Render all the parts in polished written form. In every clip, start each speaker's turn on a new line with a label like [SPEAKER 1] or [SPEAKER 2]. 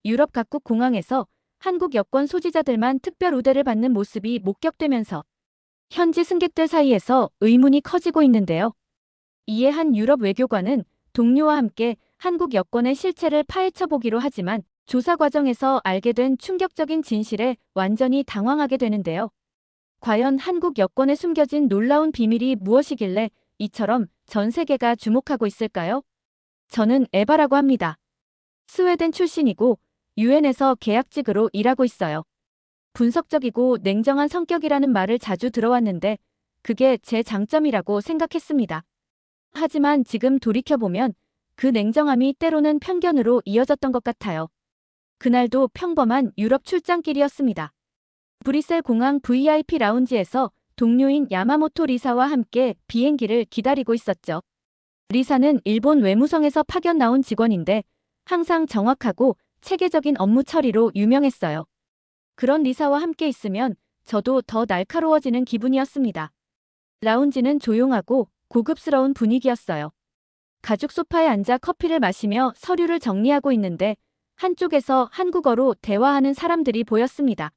[SPEAKER 1] 유럽 각국 공항에서 한국 여권 소지자들만 특별 우대를 받는 모습이 목격되면서 현지 승객들 사이에서 의문이 커지고 있는데요. 이에 한 유럽 외교관은 동료와 함께 한국 여권의 실체를 파헤쳐 보기로 하지만 조사 과정에서 알게 된 충격적인 진실에 완전히 당황하게 되는데요. 과연 한국 여권에 숨겨진 놀라운 비밀이 무엇이길래 이처럼 전 세계가 주목하고 있을까요? 저는 에바라고 합니다. 스웨덴 출신이고 유엔에서 계약직으로 일하고 있어요. 분석적이고 냉정한 성격이라는 말을 자주 들어왔는데 그게 제 장점이라고 생각했습니다. 하지만 지금 돌이켜보면 그 냉정함이 때로는 편견으로 이어졌던 것 같아요. 그날도 평범한 유럽 출장길이었습니다. 브뤼셀 공항 VIP 라운지에서 동료인 야마모토 리사와 함께 비행기를 기다리고 있었죠. 리사는 일본 외무성에서 파견 나온 직원인데 항상 정확하고 체계적인 업무 처리로 유명했어요. 그런 리사와 함께 있으면 저도 더 날카로워지는 기분이었습니다. 라운지는 조용하고 고급스러운 분위기였어요. 가죽 소파에 앉아 커피를 마시며 서류를 정리하고 있는데 한쪽에서 한국어로 대화하는 사람들이 보였습니다.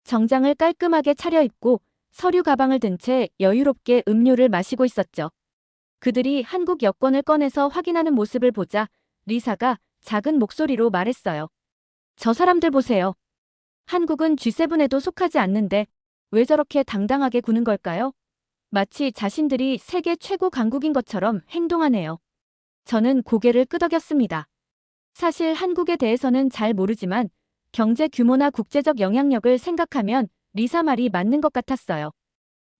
[SPEAKER 1] 정장을 깔끔하게 차려입고 서류 가방을 든 채 여유롭게 음료를 마시고 있었죠. 그들이 한국 여권을 꺼내서 확인하는 모습을 보자 리사가 작은 목소리로 말했어요. 저 사람들 보세요. 한국은 G7에도 속하지 않는데 왜 저렇게 당당하게 구는 걸까요? 마치 자신들이 세계 최고 강국인 것처럼 행동하네요. 저는 고개를 끄덕였습니다. 사실 한국에 대해서는 잘 모르지만 경제 규모나 국제적 영향력을 생각하면 리사 말이 맞는 것 같았어요.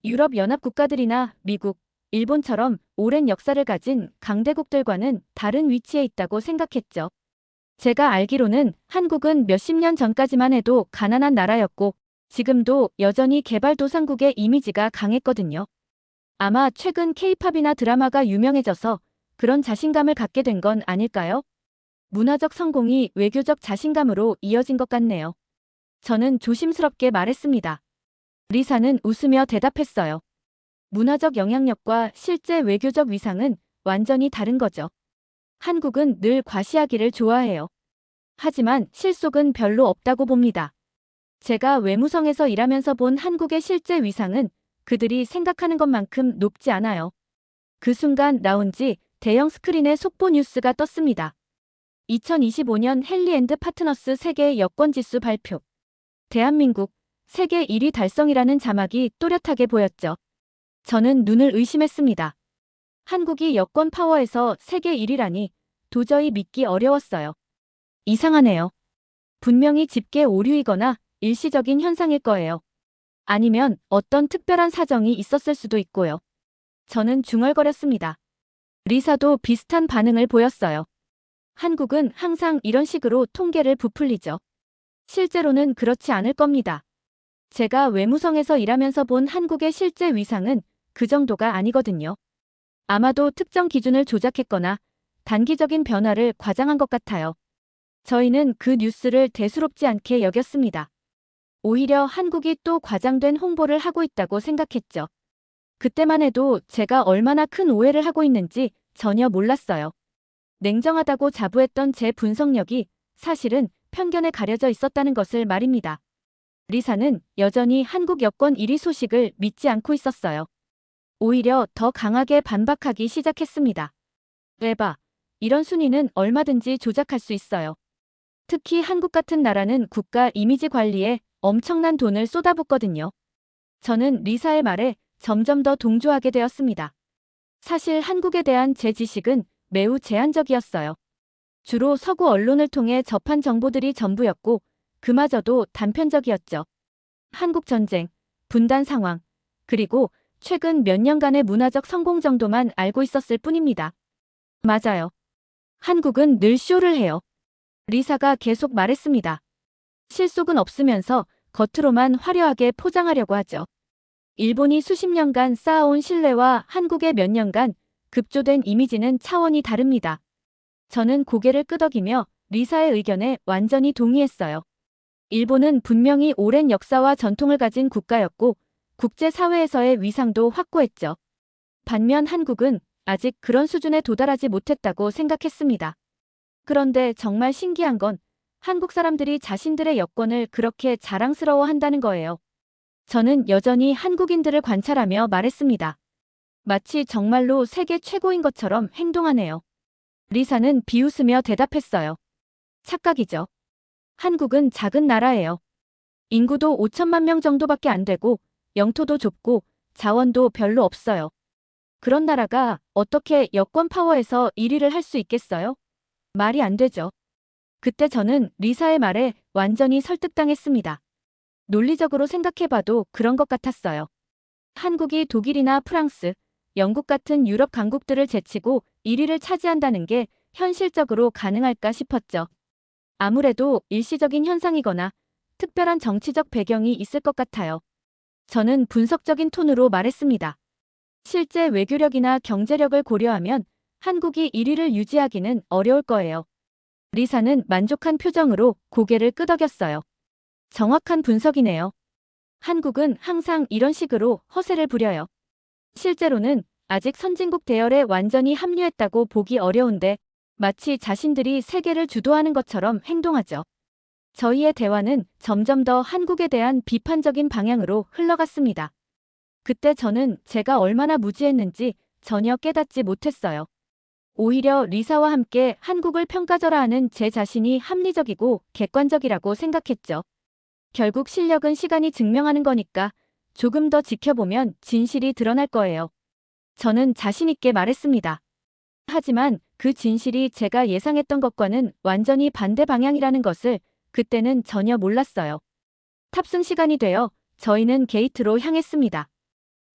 [SPEAKER 1] 유럽 연합 국가들이나 미국, 일본처럼 오랜 역사를 가진 강대국들과는 다른 위치에 있다고 생각했죠. 제가 알기로는 한국은 몇십 년 전까지만 해도 가난한 나라였고 지금도 여전히 개발도상국의 이미지가 강했거든요. 아마 최근 K-팝이나 드라마가 유명해져서 그런 자신감을 갖게 된 건 아닐까요? 문화적 성공이 외교적 자신감으로 이어진 것 같네요. 저는 조심스럽게 말했습니다. 리사는 웃으며 대답했어요. 문화적 영향력과 실제 외교적 위상은 완전히 다른 거죠. 한국은 늘 과시하기를 좋아해요. 하지만 실속은 별로 없다고 봅니다. 제가 외무성에서 일하면서 본 한국의 실제 위상은 그들이 생각하는 것만큼 높지 않아요. 그 순간 라운지 대형 스크린에 속보 뉴스가 떴습니다. 2025년 헨리앤드 파트너스 세계 여권지수 발표. 대한민국 세계 1위 달성이라는 자막이 또렷하게 보였죠. 저는 눈을 의심했습니다. 한국이 여권 파워에서 세계 1위라니 도저히 믿기 어려웠어요. 이상하네요. 분명히 집계 오류이거나 일시적인 현상일 거예요. 아니면 어떤 특별한 사정이 있었을 수도 있고요. 저는 중얼거렸습니다. 리사도 비슷한 반응을 보였어요. 한국은 항상 이런 식으로 통계를 부풀리죠. 실제로는 그렇지 않을 겁니다. 제가 외무성에서 일하면서 본 한국의 실제 위상은 그 정도가 아니거든요. 아마도 특정 기준을 조작했거나 단기적인 변화를 과장한 것 같아요. 저희는 그 뉴스를 대수롭지 않게 여겼습니다. 오히려 한국이 또 과장된 홍보를 하고 있다고 생각했죠. 그때만 해도 제가 얼마나 큰 오해를 하고 있는지 전혀 몰랐어요. 냉정하다고 자부했던 제 분석력이 사실은 편견에 가려져 있었다는 것을 말입니다. 리사는 여전히 한국 여권 1위 소식을 믿지 않고 있었어요. 오히려 더 강하게 반박하기 시작했습니다. 에바, 이런 순위는 얼마든지 조작할 수 있어요. 특히 한국 같은 나라는 국가 이미지 관리에 엄청난 돈을 쏟아붓거든요. 저는 리사의 말에 점점 더 동조하게 되었습니다. 사실 한국에 대한 제 지식은 매우 제한적이었어요. 주로 서구 언론을 통해 접한 정보들이 전부였고 그마저도 단편적이었죠. 한국 전쟁, 분단 상황, 그리고 최근 몇 년간의 문화적 성공 정도만 알고 있었을 뿐입니다. 맞아요. 한국은 늘 쇼를 해요. 리사가 계속 말했습니다. 실속은 없으면서 겉으로만 화려하게 포장하려고 하죠. 일본이 수십 년간 쌓아온 신뢰와 한국의 몇 년간 급조된 이미지는 차원이 다릅니다. 저는 고개를 끄덕이며 리사의 의견에 완전히 동의했어요. 일본은 분명히 오랜 역사와 전통을 가진 국가였고 국제사회에서의 위상도 확고했죠. 반면 한국은 아직 그런 수준에 도달하지 못했다고 생각했습니다. 그런데 정말 신기한 건 한국 사람들이 자신들의 여권을 그렇게 자랑스러워한다는 거예요. 저는 여전히 한국인들을 관찰하며 말했습니다. 마치 정말로 세계 최고인 것처럼 행동하네요. 리사는 비웃으며 대답했어요. 착각이죠. 한국은 작은 나라예요. 인구도 5천만 명 정도밖에 안 되고 영토도 좁고 자원도 별로 없어요. 그런 나라가 어떻게 여권 파워에서 1위를 할 수 있겠어요? 말이 안 되죠. 그때 저는 리사의 말에 완전히 설득당했습니다. 논리적으로 생각해봐도 그런 것 같았어요. 한국이 독일이나 프랑스, 영국 같은 유럽 강국들을 제치고 1위를 차지한다는 게 현실적으로 가능할까 싶었죠. 아무래도 일시적인 현상이거나 특별한 정치적 배경이 있을 것 같아요. 저는 분석적인 톤으로 말했습니다. 실제 외교력이나 경제력을 고려하면 한국이 1위를 유지하기는 어려울 거예요. 리사는 만족한 표정으로 고개를 끄덕였어요. 정확한 분석이네요. 한국은 항상 이런 식으로 허세를 부려요. 실제로는 아직 선진국 대열에 완전히 합류했다고 보기 어려운데 마치 자신들이 세계를 주도하는 것처럼 행동하죠. 저희의 대화는 점점 더 한국에 대한 비판적인 방향으로 흘러갔습니다. 그때 저는 제가 얼마나 무지했는지 전혀 깨닫지 못했어요. 오히려 리사와 함께 한국을 평가절하하는 제 자신이 합리적이고 객관적이라고 생각했죠. 결국 실력은 시간이 증명하는 거니까 조금 더 지켜보면 진실이 드러날 거예요. 저는 자신 있게 말했습니다. 하지만 그 진실이 제가 예상했던 것과는 완전히 반대 방향이라는 것을 그때는 전혀 몰랐어요. 탑승 시간이 되어 저희는 게이트로 향했습니다.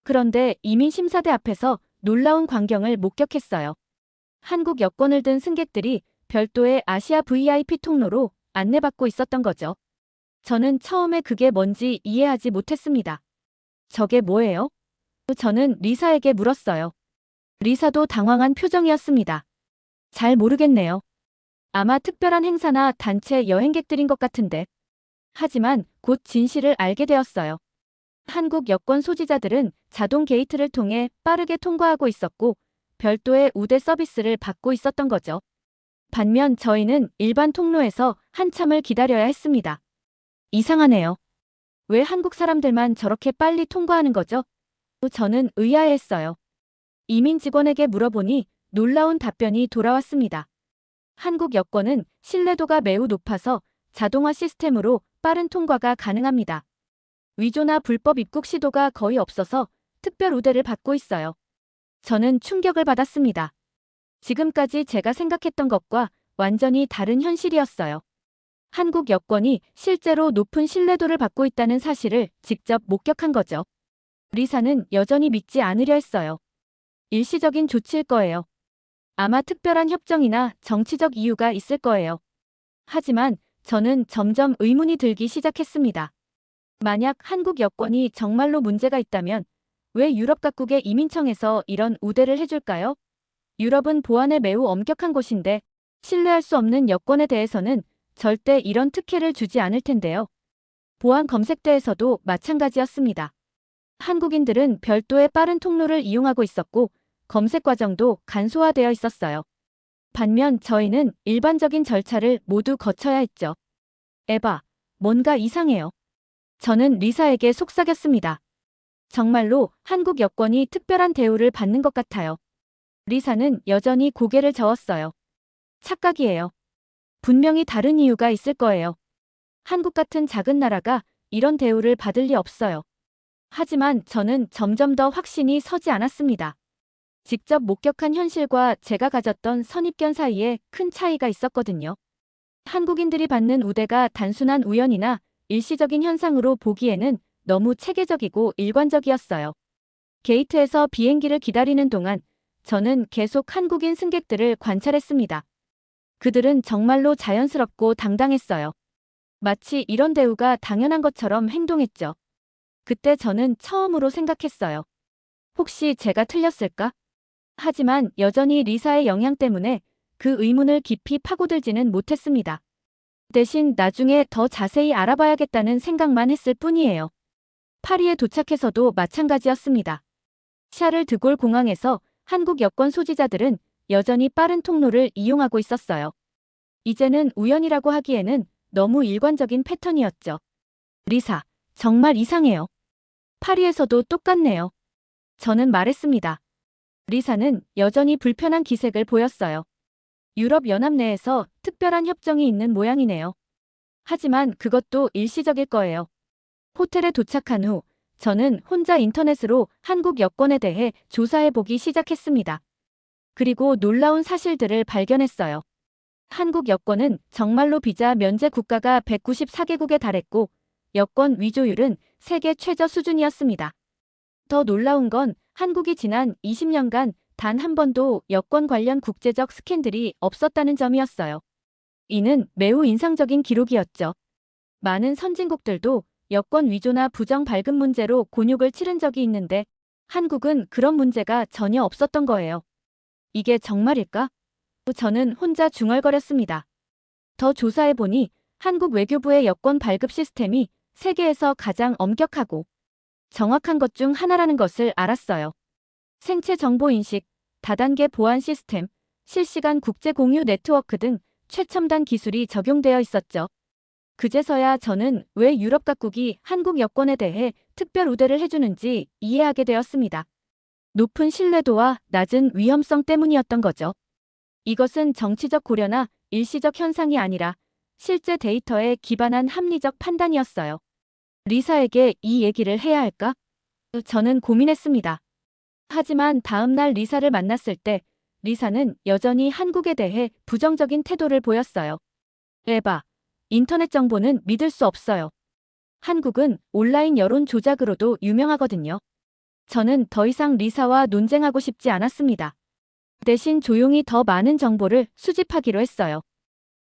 [SPEAKER 1] 그런데 이민심사대 앞에서 놀라운 광경을 목격했어요. 한국 여권을 든 승객들이 별도의 아시아 VIP 통로로 안내받고 있었던 거죠. 저는 처음에 그게 뭔지 이해하지 못했습니다. 저게 뭐예요? 저는 리사에게 물었어요. 리사도 당황한 표정이었습니다. 잘 모르겠네요. 아마 특별한 행사나 단체 여행객들인 것 같은데. 하지만 곧 진실을 알게 되었어요. 한국 여권 소지자들은 자동 게이트를 통해 빠르게 통과하고 있었고 별도의 우대 서비스를 받고 있었던 거죠. 반면 저희는 일반 통로에서 한참을 기다려야 했습니다. 이상하네요. 왜 한국 사람들만 저렇게 빨리 통과하는 거죠? 저는 의아해했어요. 이민 직원에게 물어보니 놀라운 답변이 돌아왔습니다. 한국 여권은 신뢰도가 매우 높아서 자동화 시스템으로 빠른 통과가 가능합니다. 위조나 불법 입국 시도가 거의 없어서 특별 우대를 받고 있어요. 저는 충격을 받았습니다. 지금까지 제가 생각했던 것과 완전히 다른 현실이었어요. 한국 여권이 실제로 높은 신뢰도를 받고 있다는 사실을 직접 목격한 거죠. 리사는 여전히 믿지 않으려 했어요. 일시적인 조치일 거예요. 아마 특별한 협정이나 정치적 이유가 있을 거예요. 하지만 저는 점점 의문이 들기 시작했습니다. 만약 한국 여권이 정말로 문제가 있다면 왜 유럽 각국의 이민청에서 이런 우대를 해줄까요? 유럽은 보안에 매우 엄격한 곳인데 신뢰할 수 없는 여권에 대해서는 절대 이런 특혜를 주지 않을 텐데요. 보안 검색대에서도 마찬가지였습니다. 한국인들은 별도의 빠른 통로를 이용하고 있었고 검색 과정도 간소화되어 있었어요. 반면 저희는 일반적인 절차를 모두 거쳐야 했죠. 에바, 뭔가 이상해요. 저는 리사에게 속삭였습니다. 정말로 한국 여권이 특별한 대우를 받는 것 같아요. 리사는 여전히 고개를 저었어요. 착각이에요. 분명히 다른 이유가 있을 거예요. 한국 같은 작은 나라가 이런 대우를 받을 리 없어요. 하지만 저는 점점 더 확신이 서지 않았습니다. 직접 목격한 현실과 제가 가졌던 선입견 사이에 큰 차이가 있었거든요. 한국인들이 받는 우대가 단순한 우연이나 일시적인 현상으로 보기에는 너무 체계적이고 일관적이었어요. 게이트에서 비행기를 기다리는 동안 저는 계속 한국인 승객들을 관찰했습니다. 그들은 정말로 자연스럽고 당당했어요. 마치 이런 대우가 당연한 것처럼 행동했죠. 그때 저는 처음으로 생각했어요. 혹시 제가 틀렸을까? 하지만 여전히 리사의 영향 때문에 그 의문을 깊이 파고들지는 못했습니다. 대신 나중에 더 자세히 알아봐야겠다는 생각만 했을 뿐이에요. 파리에 도착해서도 마찬가지였습니다. 샤를 드골 공항에서 한국 여권 소지자들은 여전히 빠른 통로를 이용하고 있었어요. 이제는 우연이라고 하기에는 너무 일관적인 패턴이었죠. 리사, 정말 이상해요. 파리에서도 똑같네요. 저는 말했습니다. 리사는 여전히 불편한 기색을 보였어요. 유럽연합 내에서 특별한 협정이 있는 모양이네요. 하지만 그것도 일시적일 거예요. 호텔에 도착한 후 저는 혼자 인터넷으로 한국 여권에 대해 조사해보기 시작했습니다. 그리고 놀라운 사실들을 발견했어요. 한국 여권은 정말로 비자 면제 국가가 194개국에 달했고 여권 위조율은 세계 최저 수준이었습니다. 더 놀라운 건 한국이 지난 20년간 단 한 번도 여권 관련 국제적 스캔들이 없었다는 점이었어요. 이는 매우 인상적인 기록이었죠. 많은 선진국들도 여권 위조나 부정 발급 문제로 곤욕을 치른 적이 있는데 한국은 그런 문제가 전혀 없었던 거예요. 이게 정말일까? 저는 혼자 중얼거렸습니다. 더 조사해보니 한국 외교부의 여권 발급 시스템이 세계에서 가장 엄격하고 정확한 것 중 하나라는 것을 알았어요. 생체 정보 인식, 다단계 보안 시스템, 실시간 국제 공유 네트워크 등 최첨단 기술이 적용되어 있었죠. 그제서야 저는 왜 유럽 각국이 한국 여권에 대해 특별 우대를 해주는지 이해하게 되었습니다. 높은 신뢰도와 낮은 위험성 때문이었던 거죠. 이것은 정치적 고려나 일시적 현상이 아니라 실제 데이터에 기반한 합리적 판단이었어요. 리사에게 이 얘기를 해야 할까? 저는 고민했습니다. 하지만 다음 날 리사를 만났을 때 리사는 여전히 한국에 대해 부정적인 태도를 보였어요. 에바, 인터넷 정보는 믿을 수 없어요. 한국은 온라인 여론 조작으로도 유명하거든요. 저는 더 이상 리사와 논쟁하고 싶지 않았습니다. 대신 조용히 더 많은 정보를 수집하기로 했어요.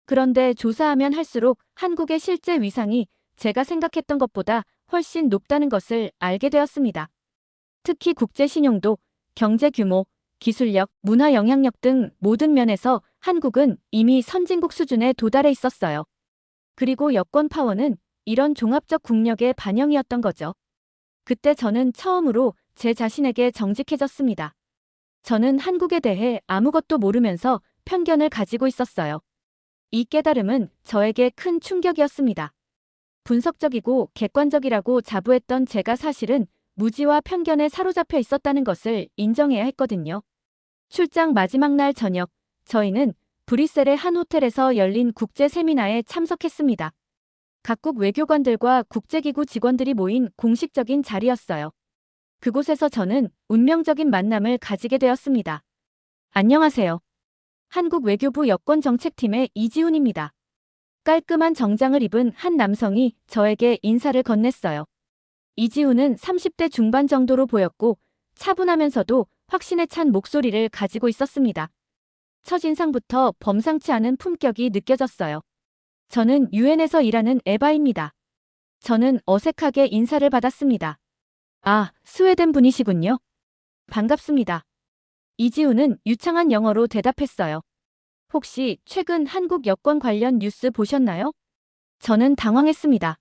[SPEAKER 1] 그런데 조사하면 할수록 한국의 실제 위상이 제가 생각했던 것보다 훨씬 높다는 것을 알게 되었습니다. 특히 국제 신용도, 경제 규모, 기술력, 문화 영향력 등 모든 면에서 한국은 이미 선진국 수준에 도달해 있었어요. 그리고 여권 파워는 이런 종합적 국력의 반영이었던 거죠. 그때 저는 처음으로 제 자신에게 정직해졌습니다. 저는 한국에 대해 아무것도 모르면서 편견을 가지고 있었어요. 이 깨달음은 저에게 큰 충격이었습니다. 분석적이고 객관적이라고 자부했던 제가 사실은 무지와 편견에 사로잡혀 있었다는 것을 인정해야 했거든요. 출장 마지막 날 저녁, 저희는 브뤼셀의 한 호텔에서 열린 국제 세미나에 참석했습니다. 각국 외교관들과 국제기구 직원들이 모인 공식적인 자리였어요. 그곳에서 저는 운명적인 만남을 가지게 되었습니다. 안녕하세요. 한국 외교부 여권정책팀의 이지훈입니다. 깔끔한 정장을 입은 한 남성이 저에게 인사를 건넸어요. 이지훈은 30대 중반 정도로 보였고 차분하면서도 확신에 찬 목소리를 가지고 있었습니다. 첫인상부터 범상치 않은 품격이 느껴졌어요. 저는 유엔에서 일하는 에바입니다. 저는 어색하게 인사를 받았습니다. 아, 스웨덴 분이시군요. 반갑습니다. 이지훈은 유창한 영어로 대답했어요. 혹시 최근 한국 여권 관련 뉴스 보셨나요? 저는 당황했습니다.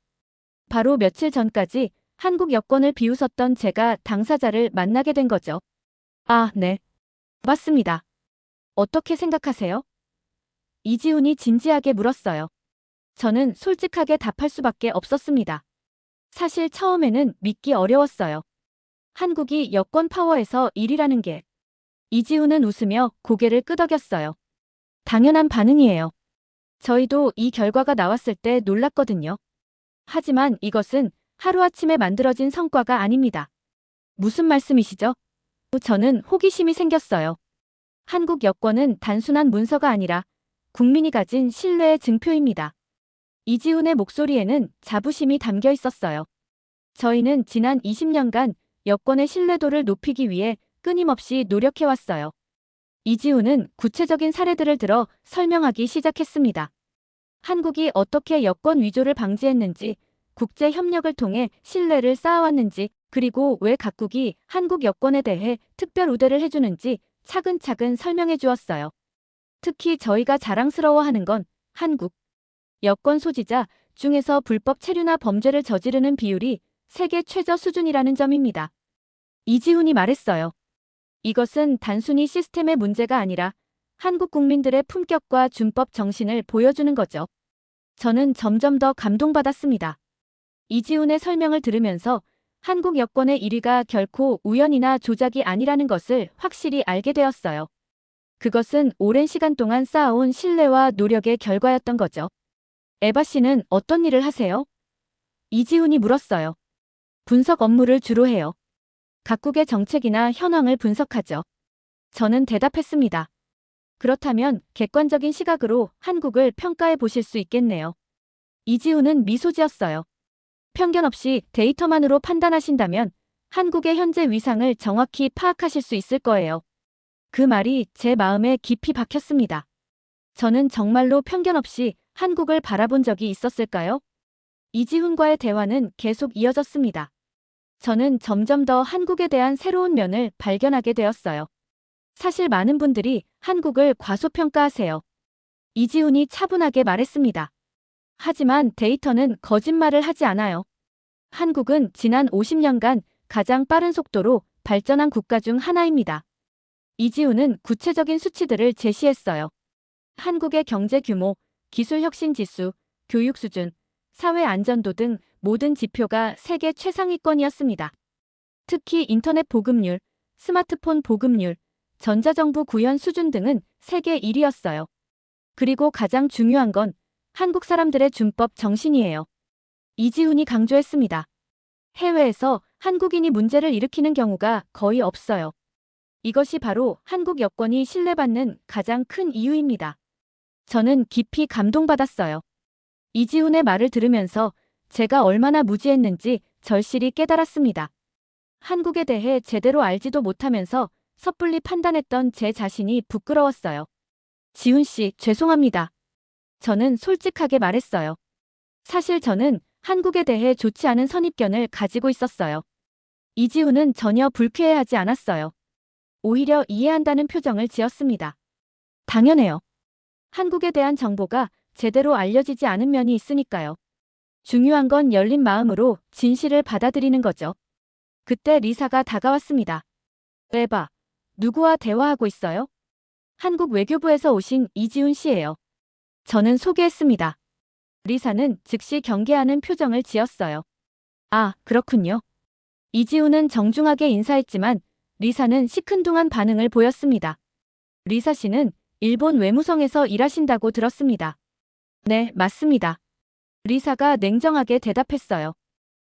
[SPEAKER 1] 바로 며칠 전까지 한국 여권을 비웃었던 제가 당사자를 만나게 된 거죠. 아, 네. 맞습니다. 어떻게 생각하세요? 이지훈이 진지하게 물었어요. 저는 솔직하게 답할 수밖에 없었습니다. 사실 처음에는 믿기 어려웠어요. 한국이 여권 파워에서 1위라는 게. 이지훈은 웃으며 고개를 끄덕였어요. 당연한 반응이에요. 저희도 이 결과가 나왔을 때 놀랐거든요. 하지만 이것은 하루아침에 만들어진 성과가 아닙니다. 무슨 말씀이시죠? 저는 호기심이 생겼어요. 한국 여권은 단순한 문서가 아니라 국민이 가진 신뢰의 증표입니다. 이지훈의 목소리에는 자부심이 담겨 있었어요. 저희는 지난 20년간 여권의 신뢰도를 높이기 위해 끊임없이 노력해왔어요. 이지훈은 구체적인 사례들을 들어 설명하기 시작했습니다. 한국이 어떻게 여권 위조를 방지했는지, 국제 협력을 통해 신뢰를 쌓아왔는지, 그리고 왜 각국이 한국 여권에 대해 특별 우대를 해주는지 차근차근 설명해 주었어요. 특히 저희가 자랑스러워하는 건 한국 여권 소지자 중에서 불법 체류나 범죄를 저지르는 비율이 세계 최저 수준이라는 점입니다. 이지훈이 말했어요. 이것은 단순히 시스템의 문제가 아니라 한국 국민들의 품격과 준법 정신을 보여주는 거죠. 저는 점점 더 감동받았습니다. 이지훈의 설명을 들으면서 한국 여권의 1위가 결코 우연이나 조작이 아니라는 것을 확실히 알게 되었어요. 그것은 오랜 시간 동안 쌓아온 신뢰와 노력의 결과였던 거죠. 에바 씨는 어떤 일을 하세요? 이지훈이 물었어요. 분석 업무를 주로 해요. 각국의 정책이나 현황을 분석하죠. 저는 대답했습니다. 그렇다면 객관적인 시각으로 한국을 평가해 보실 수 있겠네요. 이지훈은 미소 지었어요. 편견 없이 데이터만으로 판단하신다면 한국의 현재 위상을 정확히 파악하실 수 있을 거예요. 그 말이 제 마음에 깊이 박혔습니다. 저는 정말로 편견 없이 한국을 바라본 적이 있었을까요? 이지훈과의 대화는 계속 이어졌습니다. 저는 점점 더 한국에 대한 새로운 면을 발견하게 되었어요. 사실 많은 분들이 한국을 과소평가하세요. 이지훈이 차분하게 말했습니다. 하지만 데이터는 거짓말을 하지 않아요. 한국은 지난 50년간 가장 빠른 속도로 발전한 국가 중 하나입니다. 이지훈은 구체적인 수치들을 제시했어요. 한국의 경제 규모, 기술 혁신 지수, 교육 수준, 사회 안전도 등 모든 지표가 세계 최상위권이었습니다. 특히 인터넷 보급률, 스마트폰 보급률, 전자정부 구현 수준 등은 세계 1위였어요. 그리고 가장 중요한 건 한국 사람들의 준법 정신이에요. 이지훈이 강조했습니다. 해외에서 한국인이 문제를 일으키는 경우가 거의 없어요. 이것이 바로 한국 여권이 신뢰받는 가장 큰 이유입니다. 저는 깊이 감동받았어요. 이지훈의 말을 들으면서 제가 얼마나 무지했는지 절실히 깨달았습니다. 한국에 대해 제대로 알지도 못하면서 섣불리 판단했던 제 자신이 부끄러웠어요. 지훈 씨, 죄송합니다. 저는 솔직하게 말했어요. 사실 저는 한국에 대해 좋지 않은 선입견을 가지고 있었어요. 이지훈은 전혀 불쾌해하지 않았어요. 오히려 이해한다는 표정을 지었습니다. 당연해요. 한국에 대한 정보가 제대로 알려지지 않은 면이 있으니까요. 중요한 건 열린 마음으로 진실을 받아들이는 거죠. 그때 리사가 다가왔습니다. 에바, 누구와 대화하고 있어요? 한국 외교부에서 오신 이지훈 씨예요. 저는 소개했습니다. 리사는 즉시 경계하는 표정을 지었어요. 아, 그렇군요. 이지훈은 정중하게 인사했지만 리사는 시큰둥한 반응을 보였습니다. 리사 씨는 일본 외무성에서 일하신다고 들었습니다. 네, 맞습니다. 리사가 냉정하게 대답했어요.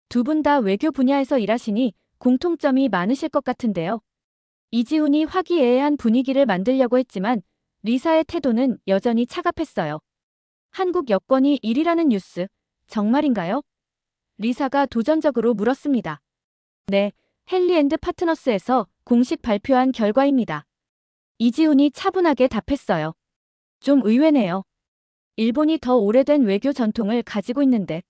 [SPEAKER 1] 두 분 다 외교 분야에서 일하시니 공통점이 많으실 것 같은데요. 이지훈이 화기애애한 분위기를 만들려고 했지만 리사의 태도는 여전히 차갑했어요. 한국 여권이 1위라는 뉴스, 정말인가요? 리사가 도전적으로 물었습니다. 네, 헨리앤드 파트너스에서 공식 발표한 결과입니다. 이지훈이 차분하게 답했어요. 좀 의외네요. 일본이 더 오래된 외교 전통을 가지고 있는데.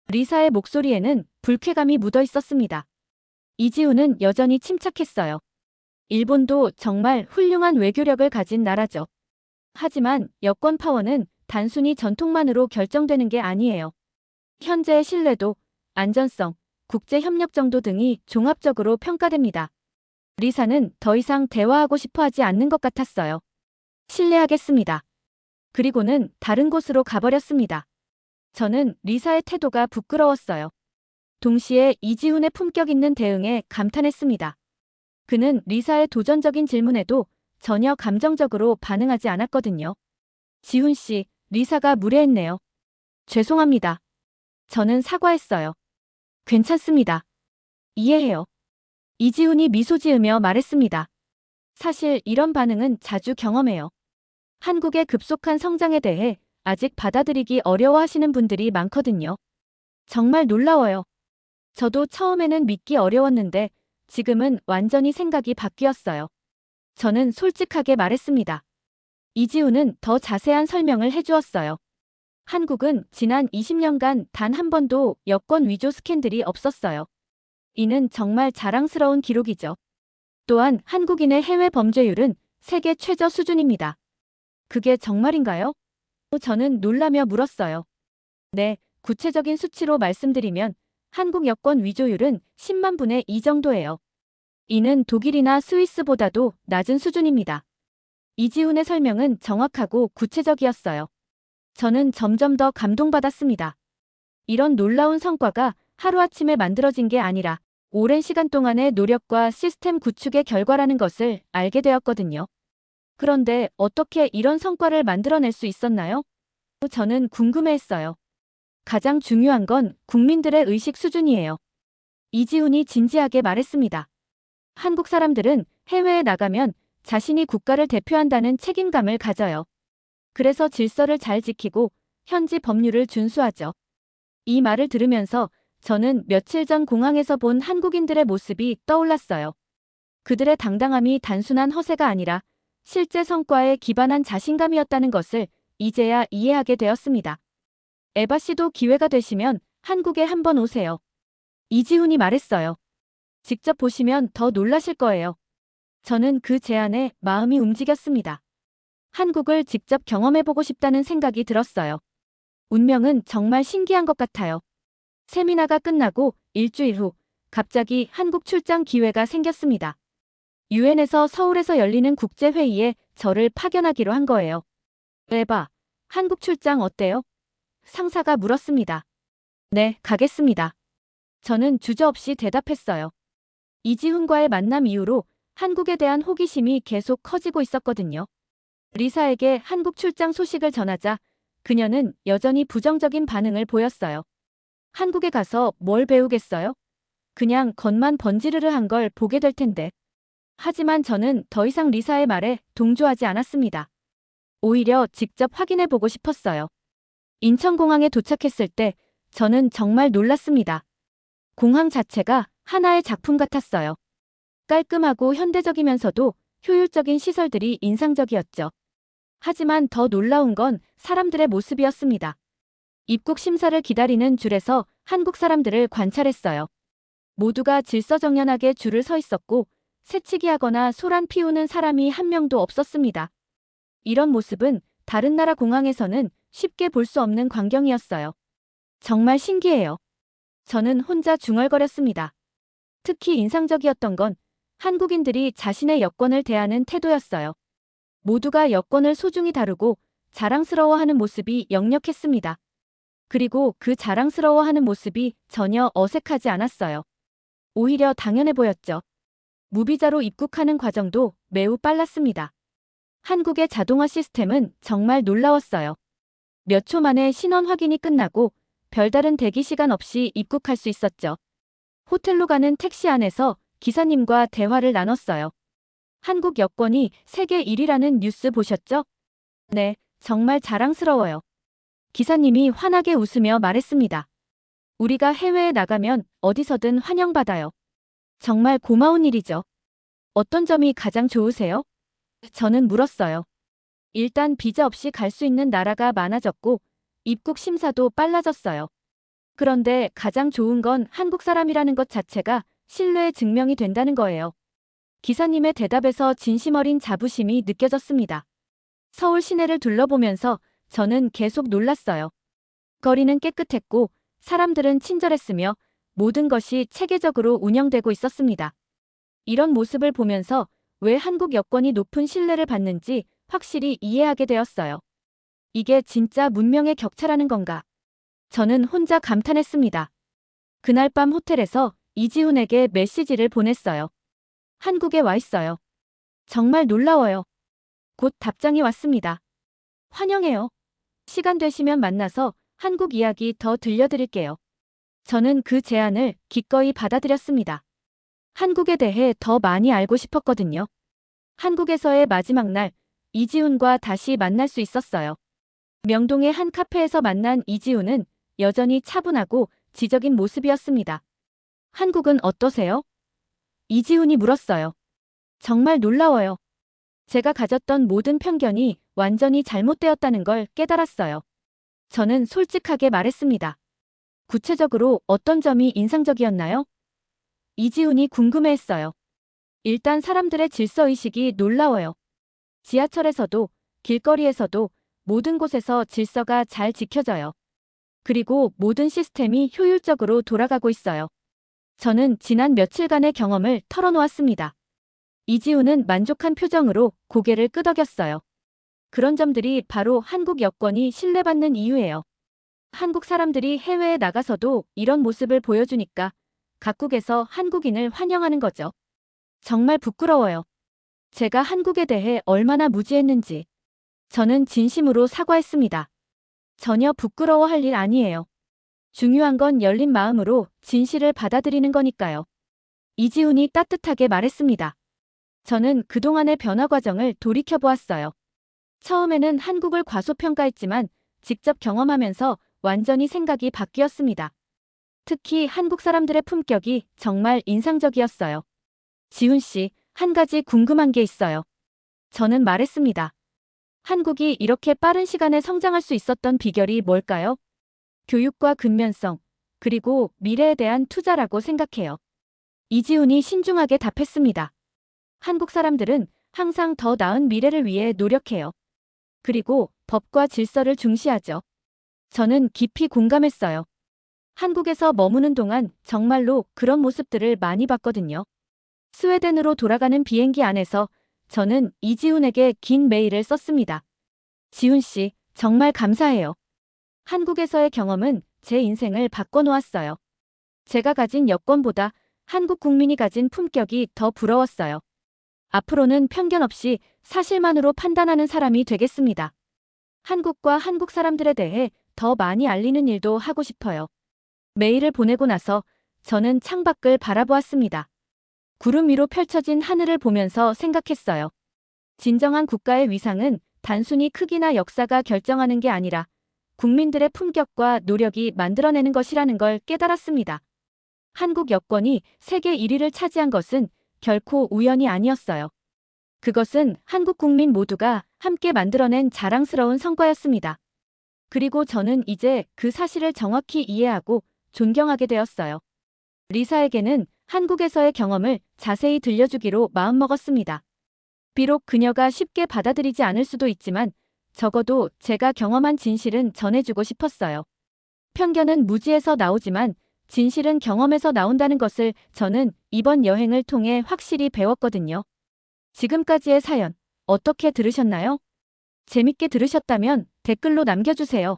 [SPEAKER 1] 리사의 목소리에는 불쾌감이 묻어 있었습니다. 이지훈은 여전히 침착했어요. 일본도 정말 훌륭한 외교력을 가진 나라죠. 하지만 여권 파워는 단순히 전통만으로 결정되는 게 아니에요. 현재의 신뢰도, 안전성, 국제 협력 정도 등이 종합적으로 평가됩니다. 리사는 더 이상 대화하고 싶어 하지 않는 것 같았어요. 실례하겠습니다. 그리고는 다른 곳으로 가버렸습니다. 저는 리사의 태도가 부끄러웠어요. 동시에 이지훈의 품격 있는 대응에 감탄했습니다. 그는 리사의 도전적인 질문에도 전혀 감정적으로 반응하지 않았거든요. 지훈 씨, 리사가 무례했네요. 죄송합니다. 저는 사과했어요. 괜찮습니다. 이해해요. 이지훈이 미소 지으며 말했습니다. 사실 이런 반응은 자주 경험해요. 한국의 급속한 성장에 대해 아직 받아들이기 어려워하시는 분들이 많거든요. 정말 놀라워요. 저도 처음에는 믿기 어려웠는데 지금은 완전히 생각이 바뀌었어요. 저는 솔직하게 말했습니다. 이지훈은 더 자세한 설명을 해주었어요. 한국은 지난 20년간 단 한 번도 여권 위조 스캔들이 없었어요. 이는 정말 자랑스러운 기록이죠. 또한 한국인의 해외 범죄율은 세계 최저 수준입니다. 그게 정말인가요? 저는 놀라며 물었어요. 네, 구체적인 수치로 말씀드리면 한국 여권 위조율은 10만 분의 2 정도예요. 이는 독일이나 스위스보다도 낮은 수준입니다. 이지훈의 설명은 정확하고 구체적이었어요. 저는 점점 더 감동받았습니다. 이런 놀라운 성과가 하루아침에 만들어진 게 아니라 오랜 시간 동안의 노력과 시스템 구축의 결과라는 것을 알게 되었거든요. 그런데 어떻게 이런 성과를 만들어낼 수 있었나요? 저는 궁금해했어요. 가장 중요한 건 국민들의 의식 수준이에요. 이지훈이 진지하게 말했습니다. 한국 사람들은 해외에 나가면 자신이 국가를 대표한다는 책임감을 가져요. 그래서 질서를 잘 지키고 현지 법률을 준수하죠. 이 말을 들으면서 저는 며칠 전 공항에서 본 한국인들의 모습이 떠올랐어요. 그들의 당당함이 단순한 허세가 아니라 실제 성과에 기반한 자신감이었다는 것을 이제야 이해하게 되었습니다. 에바 씨도 기회가 되시면 한국에 한번 오세요. 이지훈이 말했어요. 직접 보시면 더 놀라실 거예요. 저는 그 제안에 마음이 움직였습니다. 한국을 직접 경험해보고 싶다는 생각이 들었어요. 운명은 정말 신기한 것 같아요. 세미나가 끝나고 일주일 후 갑자기 한국 출장 기회가 생겼습니다. 유엔에서 서울에서 열리는 국제회의에 저를 파견하기로 한 거예요. 에바, 한국 출장 어때요? 상사가 물었습니다. 네, 가겠습니다. 저는 주저없이 대답했어요. 이지훈과의 만남 이후로 한국에 대한 호기심이 계속 커지고 있었거든요. 리사에게 한국 출장 소식을 전하자 그녀는 여전히 부정적인 반응을 보였어요. 한국에 가서 뭘 배우겠어요? 그냥 겉만 번지르르한 걸 보게 될 텐데. 하지만 저는 더 이상 리사의 말에 동조하지 않았습니다. 오히려 직접 확인해 보고 싶었어요. 인천공항에 도착했을 때 저는 정말 놀랐습니다. 공항 자체가 하나의 작품 같았어요. 깔끔하고 현대적이면서도 효율적인 시설들이 인상적이었죠. 하지만 더 놀라운 건 사람들의 모습이었습니다. 입국 심사를 기다리는 줄에서 한국 사람들을 관찰했어요. 모두가 질서정연하게 줄을 서 있었고 새치기하거나 소란 피우는 사람이 한 명도 없었습니다. 이런 모습은 다른 나라 공항에서는 쉽게 볼 수 없는 광경이었어요. 정말 신기해요. 저는 혼자 중얼거렸습니다. 특히 인상적이었던 건 한국인들이 자신의 여권을 대하는 태도였어요. 모두가 여권을 소중히 다루고 자랑스러워하는 모습이 역력했습니다. 그리고 그 자랑스러워하는 모습이 전혀 어색하지 않았어요. 오히려 당연해 보였죠. 무비자로 입국하는 과정도 매우 빨랐습니다. 한국의 자동화 시스템은 정말 놀라웠어요. 몇 초 만에 신원 확인이 끝나고 별다른 대기 시간 없이 입국할 수 있었죠. 호텔로 가는 택시 안에서 기사님과 대화를 나눴어요. 한국 여권이 세계 1위라는 뉴스 보셨죠? 네, 정말 자랑스러워요. 기사님이 환하게 웃으며 말했습니다. 우리가 해외에 나가면 어디서든 환영받아요. 정말 고마운 일이죠. 어떤 점이 가장 좋으세요? 저는 물었어요. 일단 비자 없이 갈 수 있는 나라가 많아졌고 입국 심사도 빨라졌어요. 그런데 가장 좋은 건 한국 사람이라는 것 자체가 신뢰의 증명이 된다는 거예요. 기사님의 대답에서 진심 어린 자부심이 느껴졌습니다. 서울 시내를 둘러보면서 저는 계속 놀랐어요. 거리는 깨끗했고 사람들은 친절했으며 모든 것이 체계적으로 운영되고 있었습니다. 이런 모습을 보면서 왜 한국 여권이 높은 신뢰를 받는지 확실히 이해하게 되었어요. 이게 진짜 문명의 격차라는 건가? 저는 혼자 감탄했습니다. 그날 밤 호텔에서 이지훈에게 메시지를 보냈어요. 한국에 와 있어요. 정말 놀라워요. 곧 답장이 왔습니다. 환영해요. 시간 되시면 만나서 한국 이야기 더 들려드릴게요. 저는 그 제안을 기꺼이 받아들였습니다. 한국에 대해 더 많이 알고 싶었거든요. 한국에서의 마지막 날, 이지훈과 다시 만날 수 있었어요. 명동의 한 카페에서 만난 이지훈은 여전히 차분하고 지적인 모습이었습니다. 한국은 어떠세요? 이지훈이 물었어요. 정말 놀라워요. 제가 가졌던 모든 편견이 완전히 잘못되었다는 걸 깨달았어요. 저는 솔직하게 말했습니다. 구체적으로 어떤 점이 인상적이었나요? 이지훈이 궁금해했어요. 일단 사람들의 질서의식이 놀라워요. 지하철에서도 길거리에서도 모든 곳에서 질서가 잘 지켜져요. 그리고 모든 시스템이 효율적으로 돌아가고 있어요. 저는 지난 며칠간의 경험을 털어놓았습니다. 이지훈은 만족한 표정으로 고개를 끄덕였어요. 그런 점들이 바로 한국 여권이 신뢰받는 이유예요. 한국 사람들이 해외에 나가서도 이런 모습을 보여주니까 각국에서 한국인을 환영하는 거죠. 정말 부끄러워요. 제가 한국에 대해 얼마나 무지했는지. 저는 진심으로 사과했습니다. 전혀 부끄러워할 일 아니에요. 중요한 건 열린 마음으로 진실을 받아들이는 거니까요. 이지훈이 따뜻하게 말했습니다. 저는 그동안의 변화 과정을 돌이켜보았어요. 처음에는 한국을 과소평가했지만 직접 경험하면서 완전히 생각이 바뀌었습니다. 특히 한국 사람들의 품격이 정말 인상적이었어요. 지훈 씨, 한 가지 궁금한 게 있어요. 저는 말했습니다. 한국이 이렇게 빠른 시간에 성장할 수 있었던 비결이 뭘까요? 교육과 근면성, 그리고 미래에 대한 투자라고 생각해요. 이지훈이 신중하게 답했습니다. 한국 사람들은 항상 더 나은 미래를 위해 노력해요. 그리고 법과 질서를 중시하죠. 저는 깊이 공감했어요. 한국에서 머무는 동안 정말로 그런 모습들을 많이 봤거든요. 스웨덴으로 돌아가는 비행기 안에서 저는 이지훈에게 긴 메일을 썼습니다. 지훈 씨, 정말 감사해요. 한국에서의 경험은 제 인생을 바꿔놓았어요. 제가 가진 여권보다 한국 국민이 가진 품격이 더 부러웠어요. 앞으로는 편견 없이 사실만으로 판단하는 사람이 되겠습니다. 한국과 한국 사람들에 대해 더 많이 알리는 일도 하고 싶어요. 메일을 보내고 나서 저는 창밖을 바라보았습니다. 구름 위로 펼쳐진 하늘을 보면서 생각했어요. 진정한 국가의 위상은 단순히 크기나 역사가 결정하는 게 아니라 국민들의 품격과 노력이 만들어내는 것이라는 걸 깨달았습니다. 한국 여권이 세계 1위를 차지한 것은 결코 우연이 아니었어요. 그것은 한국 국민 모두가 함께 만들어낸 자랑스러운 성과였습니다. 그리고 저는 이제 그 사실을 정확히 이해하고 존경하게 되었어요. 리사에게는 한국에서의 경험을 자세히 들려주기로 마음먹었습니다. 비록 그녀가 쉽게 받아들이지 않을 수도 있지만 적어도 제가 경험한 진실은 전해주고 싶었어요. 편견은 무지에서 나오지만 진실은 경험에서 나온다는 것을 저는 이번 여행을 통해 확실히 배웠거든요. 지금까지의 사연 어떻게 들으셨나요? 재밌게 들으셨다면 댓글로 남겨주세요.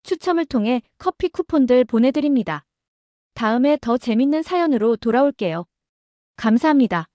[SPEAKER 1] 추첨을 통해 커피 쿠폰들 보내드립니다. 다음에 더 재밌는 사연으로 돌아올게요. 감사합니다.